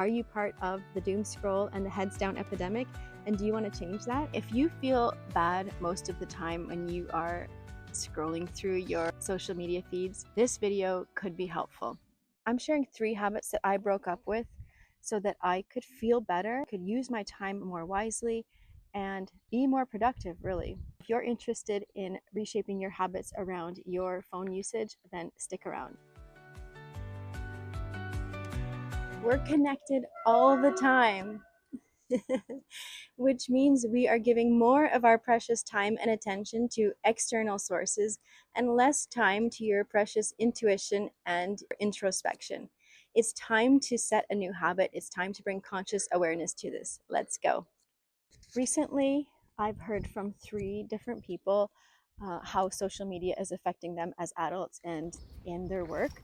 Are you part of the doom scroll and the heads down epidemic? And do you want to change that? If you feel bad most of the time when you are scrolling through your social media feeds, this video could be helpful. I'm sharing 3 habits that I broke up with so that I could feel better, could use my time more wisely, and be more productive, really. If you're interested in reshaping your habits around your phone usage, then stick around. We're connected all the time, which means we are giving more of our precious time and attention to external sources and less time to your precious intuition and introspection. It's time to set a new habit. It's time to bring conscious awareness to this. Let's go. Recently, I've heard from 3 different people how social media is affecting them as adults and in their work.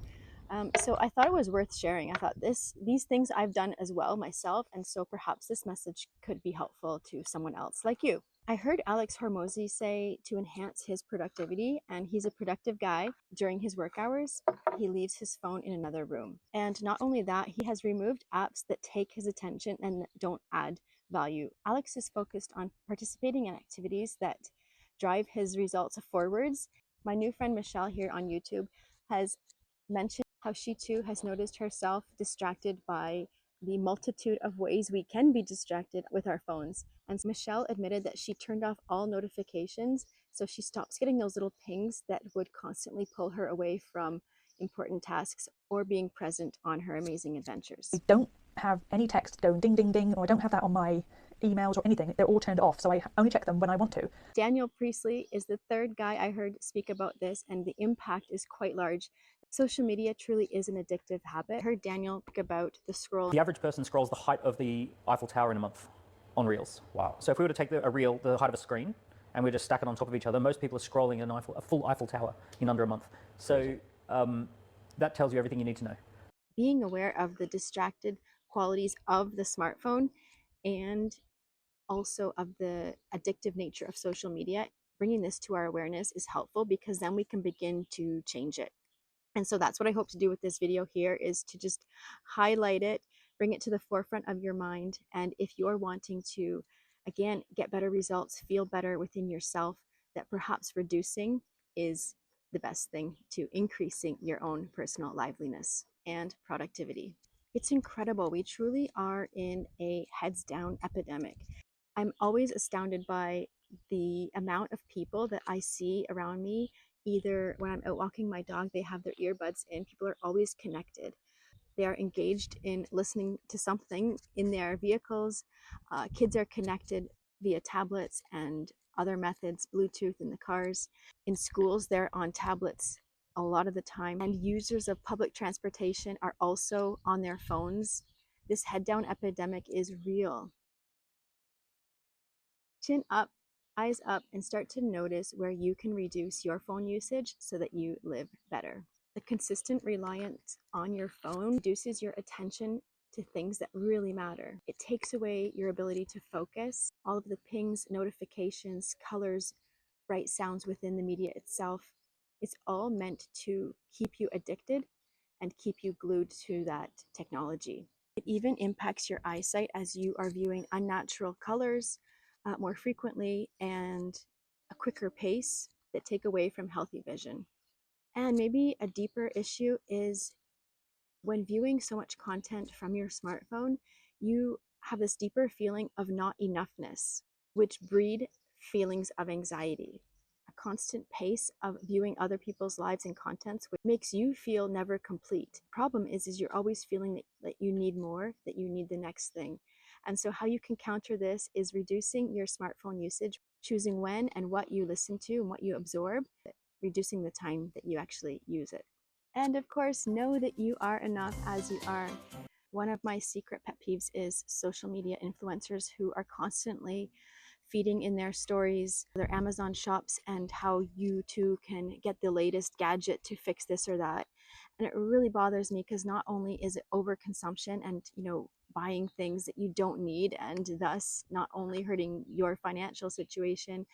So I thought it was worth sharing. I thought these things I've done as well myself, and so perhaps this message could be helpful to someone else like you. I heard Alex Hormozy say to enhance his productivity, and he's a productive guy. During his work hours, he leaves his phone in another room. And not only that, he has removed apps that take his attention and don't add value. Alex is focused on participating in activities that drive his results forwards. My new friend Michelle here on YouTube has mentioned how she too has noticed herself distracted by the multitude of ways we can be distracted with our phones. And Michelle admitted that she turned off all notifications so she stops getting those little pings that would constantly pull her away from important tasks or being present on her amazing adventures. I don't have any text going ding, ding, ding, or I don't have that on my emails or anything. They're all turned off, so I only check them when I want to. Daniel Priestley is the 3rd guy I heard speak about this, and the impact is quite large. Social media truly is an addictive habit. I heard Daniel talk about the scroll. The average person scrolls the height of the Eiffel Tower in a month on Reels. Wow. So if we were to take a reel, the height of a screen, and we just stack it on top of each other, most people are scrolling a full Eiffel Tower in under a month. So that tells you everything you need to know. Being aware of the distracted qualities of the smartphone and also of the addictive nature of social media, bringing this to our awareness is helpful because then we can begin to change it. And so that's what I hope to do with this video here, is to just highlight it, bring it to the forefront of your mind. And if you're wanting to, again, get better results, feel better within yourself, that perhaps reducing is the best thing to increasing your own personal liveliness and productivity. It's incredible. We truly are in a heads down epidemic. I'm always astounded by the amount of people that I see around me. Either when I'm out walking my dog, they have their earbuds in. People are always connected. They are engaged in listening to something in their vehicles. Kids are connected via tablets and other methods, Bluetooth in the cars. In schools, they're on tablets a lot of the time. And users of public transportation are also on their phones. This head down epidemic is real. Chin up, eyes up, and start to notice where you can reduce your phone usage so that you live better. The consistent reliance on your phone reduces your attention to things that really matter. It takes away your ability to focus. All of the pings, notifications, colors, bright sounds within the media itself, it's all meant to keep you addicted and keep you glued to that technology. It even impacts your eyesight as you are viewing unnatural colors more frequently and a quicker pace that take away from healthy vision. And maybe a deeper issue is when viewing so much content from your smartphone, you have this deeper feeling of not enoughness, which breed feelings of anxiety. A constant pace of viewing other people's lives and contents, which makes you feel never complete. Problem is you're always feeling that you need more, that you need the next thing. And so how you can counter this is reducing your smartphone usage, choosing when and what you listen to and what you absorb, reducing the time that you actually use it. And of course, know that you are enough as you are. One of my secret pet peeves is social media influencers who are constantly feeding in their stories, their Amazon shops, and how you too can get the latest gadget to fix this or that. And it really bothers me because not only is it overconsumption and, buying things that you don't need, and thus not only hurting your financial situation,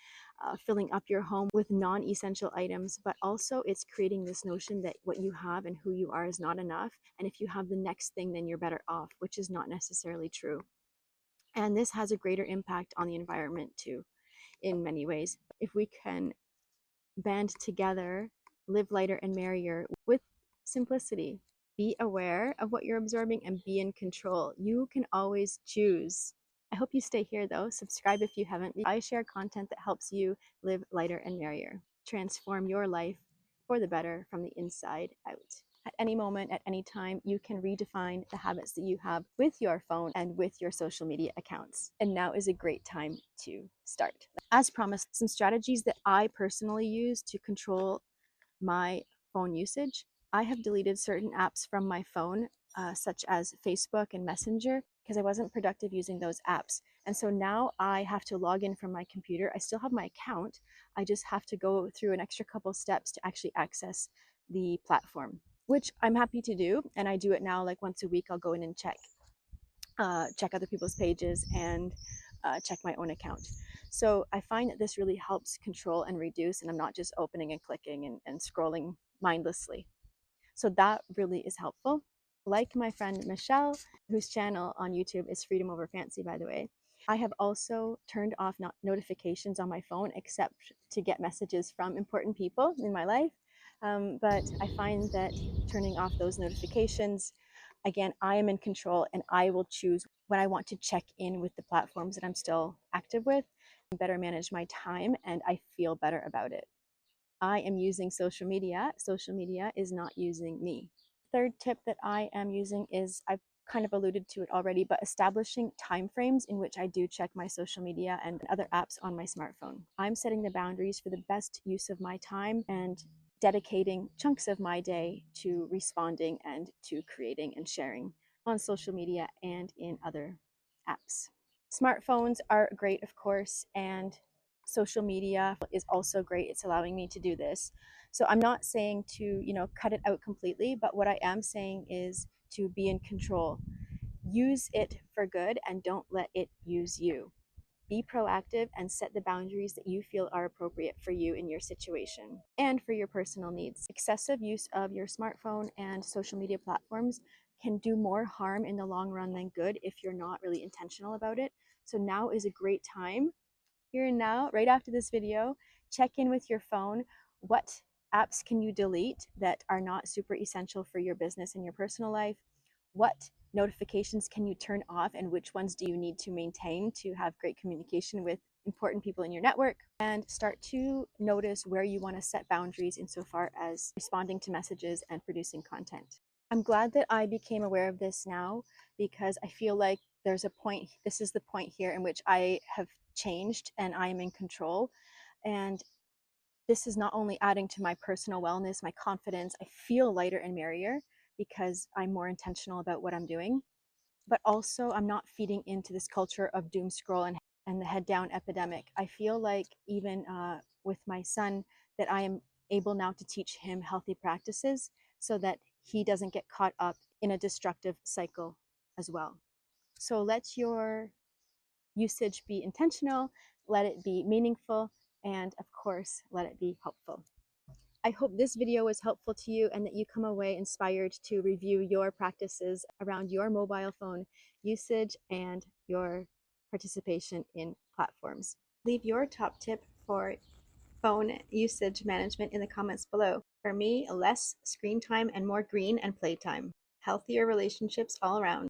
filling up your home with non-essential items, but also it's creating this notion that what you have and who you are is not enough. And if you have the next thing, then you're better off, which is not necessarily true. And this has a greater impact on the environment too, in many ways. If we can band together, live lighter and merrier with simplicity. Be aware of what you're absorbing and be in control. You can always choose. I hope you stay here though. Subscribe if you haven't. I share content that helps you live lighter and merrier. Transform your life for the better from the inside out. At any moment, at any time, you can redefine the habits that you have with your phone and with your social media accounts. And now is a great time to start. As promised, some strategies that I personally use to control my phone usage. I have deleted certain apps from my phone, such as Facebook and Messenger, because I wasn't productive using those apps. And so now I have to log in from my computer. I still have my account. I just have to go through an extra couple steps to actually access the platform, which I'm happy to do. And I do it now, like once a week, I'll go in and check other people's pages and check my own account. So I find that this really helps control and reduce, and I'm not just opening and clicking and scrolling mindlessly. So that really is helpful. Like my friend Michelle, whose channel on YouTube is Freedom Over Fancy, by the way, I have also turned off notifications on my phone except to get messages from important people in my life. But I find that turning off those notifications, again, I am in control and I will choose when I want to check in with the platforms that I'm still active with and better manage my time, and I feel better about it. I am using social media. Social media is not using me. Third tip that I am using is, I've kind of alluded to it already, but establishing timeframes in which I do check my social media and other apps on my smartphone. I'm setting the boundaries for the best use of my time and dedicating chunks of my day to responding and to creating and sharing on social media and in other apps. Smartphones are great, of course, and social media is also great. It's allowing me to do this. So I'm not saying to, cut it out completely, but what I am saying is to be in control. Use it for good and don't let it use you. Be proactive and set the boundaries that you feel are appropriate for you in your situation and for your personal needs. Excessive use of your smartphone and social media platforms can do more harm in the long run than good if you're not really intentional about it. So now is a great time, here and now, right after this video, check in with your phone. What apps can you delete that are not super essential for your business and your personal life? What notifications can you turn off, and which ones do you need to maintain to have great communication with important people in your network? And start to notice where you want to set boundaries insofar as responding to messages and producing content. I'm glad that I became aware of this now, because I feel like there's a point, this is the point here in which I have changed and I am in control. And this is not only adding to my personal wellness, my confidence, I feel lighter and merrier because I'm more intentional about what I'm doing, but also I'm not feeding into this culture of doom scroll and the head down epidemic. I feel like even with my son, that I am able now to teach him healthy practices so that he doesn't get caught up in a destructive cycle as well. So let your usage be intentional, let it be meaningful, and of course, let it be helpful. I hope this video was helpful to you and that you come away inspired to review your practices around your mobile phone usage and your participation in platforms. Leave your top tip for phone usage management in the comments below. For me, less screen time and more green and playtime. Healthier relationships all around.